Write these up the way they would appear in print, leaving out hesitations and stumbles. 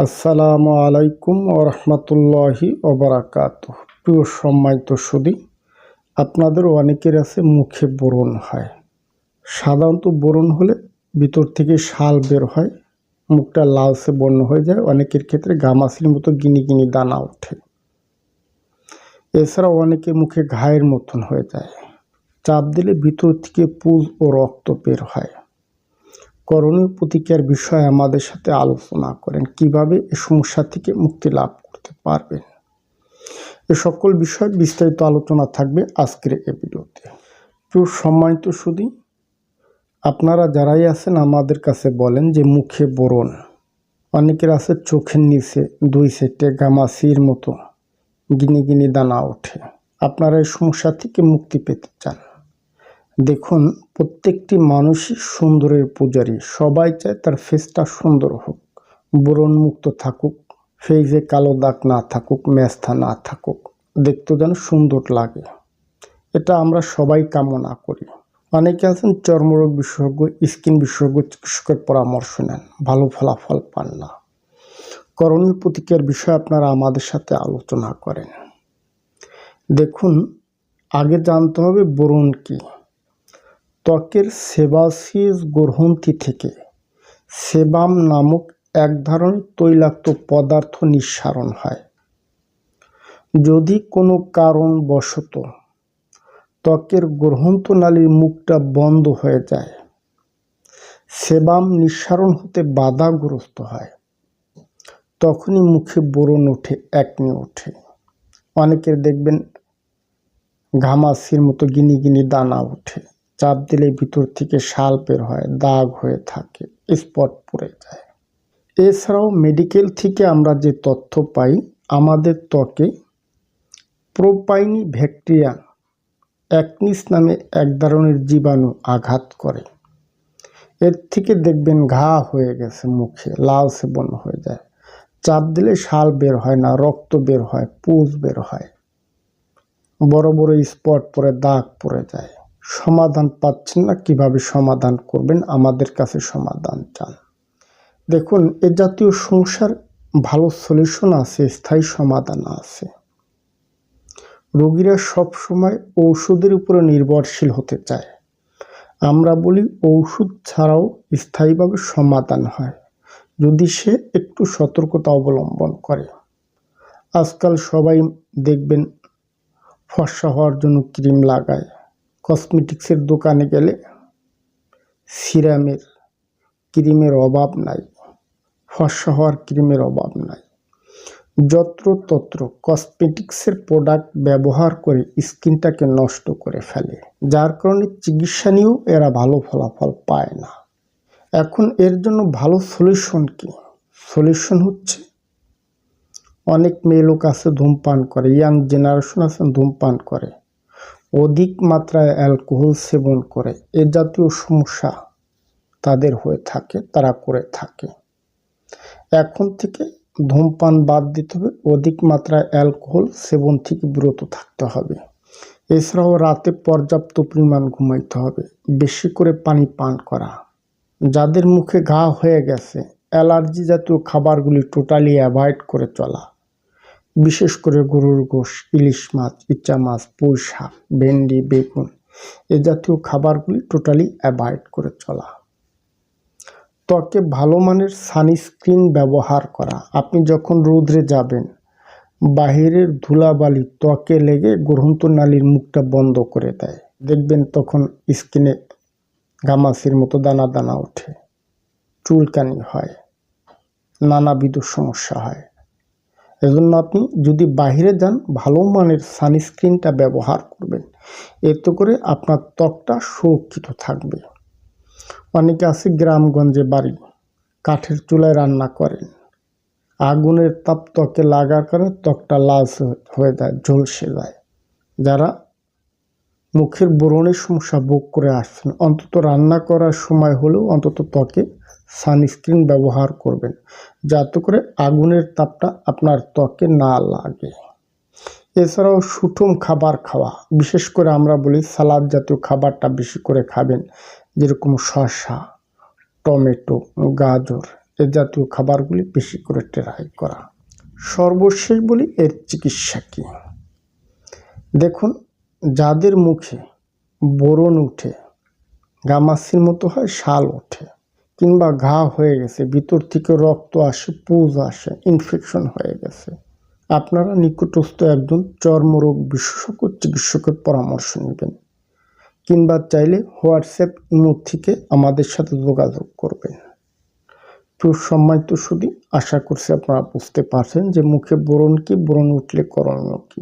আসসালামু আলাইকুম ওরহমতুল্লাহি ওবারাকাতুহ। প্রিয় সম্মানিত সুধী, আপনাদের অনেকের আছে মুখে ব্রণ হয়। সাধারণত ব্রণ হলে ভিতর থেকে শাল বের হয়, মুখটা লালচে বর্ণ হয়ে যায়, অনেকের ক্ষেত্রে ঘামাচির মতো গিনি গিনি দানা ওঠে। এছাড়াও অনেকের মুখে ঘায়ের মতন হয়ে যায়, চাপ দিলে ভিতর থেকে পুজ ও রক্ত বের হয়। করণীয় প্রতিকার বিষয়ে আমাদের সাথে আলোচনা করেন, কিভাবে এই সমস্যা থেকে মুক্তি লাভ করতে পারবেন। এ সকল বিষয় বিস্তারিত আলোচনা থাকবে আজকের এই ভিডিওতে। প্রিয় সম্মানিত সুধী, আপনারা যারাই আছেন আমাদের কাছে বলেন যে মুখে ব্রণ, অনেকের আছে চোখের নিচে দুই সাইডে ঘামাচির মতো গিনি গিনি দানা ওঠে। আপনারা এই সমস্যা থেকে মুক্তি পেতে চান। দেখুন, প্রত্যেকটি মানুষই সুন্দরের পূজারী। সবাই চায় তার ফেসটা সুন্দর হোক, ব্রণ মুক্ত থাকুক, ফেসে কালো দাগ না থাকুক, মেস্তা না থাকুক, দেখতে যেন সুন্দর লাগে। এটা আমরা সবাই কামনা করি। অনেকে আছেন চর্মরোগ বিশেষজ্ঞ, স্কিন বিশেষজ্ঞ চিকিৎসকের পরামর্শ নেন, ভালো ফলাফল পান না। করণীয় প্রতিকার বিষয়ে আপনারা আমাদের সাথে আলোচনা করেন। দেখুন, আগে জানতে হবে ব্রণ কি। ত্বকের সেবাসিয়াস গ্রন্থি থেকে সেবাম নামক এক ধরনের তৈলাক্ত পদার্থ নিঃসরণ হয়। যদি কোনো কারণবশত ত্বকের গ্রন্থনালীর মুখটা বন্ধ হয়ে যায়, সেবাম নিঃসরণ হতে বাধাগ্রস্ত হয়, তখনই মুখে ব্রণ ওঠে, একনি ওঠে। অনেকের দেখবেন ঘামাচির মতো গিনি গিনি দানা ওঠে, চাপ দিলে ভিতর থেকে শাল বের হয়, দাগ হয়ে থাকে, স্পট পড়ে যায়। এছাড়াও মেডিকেল থেকে আমরা যে তথ্য পাই, আমাদের ত্বকে প্রোপাইনি ব্যাকটেরিয়া অ্যাকনিস নামে এক ধরনের জীবাণু আঘাত করে। এর থেকে দেখবেন ঘা হয়ে গেছে, মুখে লালচে বর্ণ হয়ে যায়, চাপ দিলে শাল বের হয় না, রক্ত বের হয়, পুজ বের হয়, বড় বড় স্পট পরে দাগ পড়ে যায়। সমাধান পাচ্ছেন না, কিভাবে সমাধান করবেন, আমাদের কাছে সমাধান চান। দেখুন, এ জাতীয় সমস্যার ভালো সলিউশন আছে, স্থায়ী সমাধান আছে। রোগীরা সবসময় ঔষধের উপরে নির্ভরশীল হতে চায়। আমরা বলি ঔষধ ছাড়াও স্থায়ীভাবে সমাধান হয় যদি সে একটু সতর্কতা অবলম্বন করে। আজকাল সবাই দেখবেন ফর্সা হওয়ার জন্য ক্রিম লাগায়। কসমেটিক্সের দোকানে গেলে সিরামের ক্রিমের অভাব নাই, ফর্সা হওয়ার ক্রিমের অভাব নাই। যত্রতত্র কসমেটিক্সের প্রোডাক্ট ব্যবহার করে স্কিনটাকে নষ্ট করে ফেলে, যার কারণে চিকিৎসা নিয়েও এরা ভালো ফলাফল পায় না। এখন এর জন্য ভালো সলিউশন কি? সলিউশন হচ্ছে, অনেক মেয়ে লোক আছে ধূমপান করে, ইয়াং জেনারেশন আছে ধূমপান করে, অধিক মাত্রায় অ্যালকোহল সেবন করে, এ জাতীয় সমস্যা তাদের হয়ে থাকে, তারা করে থাকে। এখন থেকে ধূমপান বাদ দিতে হবে, অধিক মাত্রায় অ্যালকোহল সেবন থেকে বিরত থাকতে হবে। এছাড়াও রাতে পর্যাপ্ত পরিমাণ ঘুমাইতে হবে, বেশি করে পানি পান করা। যাদের মুখে ঘা হয়ে গেছে, অ্যালার্জি জাতীয় খাবারগুলি টোটালি অ্যাভয়েড করে চলা। বিশেষ করে গরুর গোশ, ইলিশ মাছ, ইচা মাছ, পুঁই শাক, ভেন্ডি, বেগুন, এ জাতীয় খাবারগুলি টোটালি অ্যাভয়েড করে চলা। ত্বকে ভালো মানের সানস্ক্রিন ব্যবহার করা। আপনি যখন রৌদ্রে যাবেন, বাহিরের ধুলাবালি ত্বকে লেগে গ্রন্থনালীর মুখটা বন্ধ করে দেয়, দেখবেন তখন স্কিনে ঘামাচির মতো দানা দানা ওঠে, চুলকানি হয়, নানাবিধ সমস্যা হয়। এজন্য আপনি যদি বাইরে যান, ভালো মানের সানস্ক্রিনটা ব্যবহার করবেন, এতে করে আপনার ত্বকটা সুরক্ষিত থাকবে। অনেকে আছে গ্রামগঞ্জে বাড়ি, কাঠের চুলায় রান্না করেন, আগুনের তাপ ত্বকে লাগার কারণে ত্বকটা লালচে হয়ে যায়, ঝলসে যায়। যারা মুখের ব্রণের সমস্যা ভোগ করে আসছেন, অন্তত রান্না করার সময় হলেও অন্তত ত্বকে সানস্ক্রিন ব্যবহার করবেন, যাতে করে আগুনের তাপটা আপনার ত্বকে না লাগে। এছাড়াও সুষম খাবার খাওয়া, বিশেষ করে আমরা বলি সালাদ জাতীয় খাবারটা বেশি করে খাবেন, যেরকম শসা, টমেটো, গাজর, এ জাতীয় খাবারগুলি বেশি করে ট্রাই করা। সর্বশেষ বলি এর চিকিৎসা কী। দেখুন, যাদের মুখে ব্রণ উঠে, গামাছির মতো হয়, শাল ওঠে, কিংবা ঘা হয়ে গেছে, ভিতর থেকে রক্ত আসে, পুজ আসে, ইনফেকশন হয়ে গেছে, আপনারা নিকটস্থ একজন চর্মরোগ বিশেষজ্ঞ চিকিৎসকের পরামর্শ নেবেন, কিংবা চাইলে হোয়াটসঅ্যাপ, ইমো থেকে আমাদের সাথে যোগাযোগ করবেন। সম্মানিত সুধী, আশা করছি আপনারা বুঝতে পারছেন যে মুখে ব্রণ কি, ব্রণ উঠলে করণীয় কি।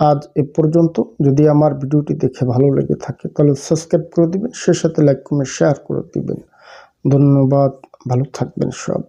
আজ এ পর্যন্ত। যদি আমার ভিডিওটি দেখে ভালো লেগে থাকে তাহলে সাবস্ক্রাইব করে দিবেন, সে সাথে লাইক কমেন্ট শেয়ার করে দিবেন। ধন্যবাদ, ভালো থাকবেন সবাই।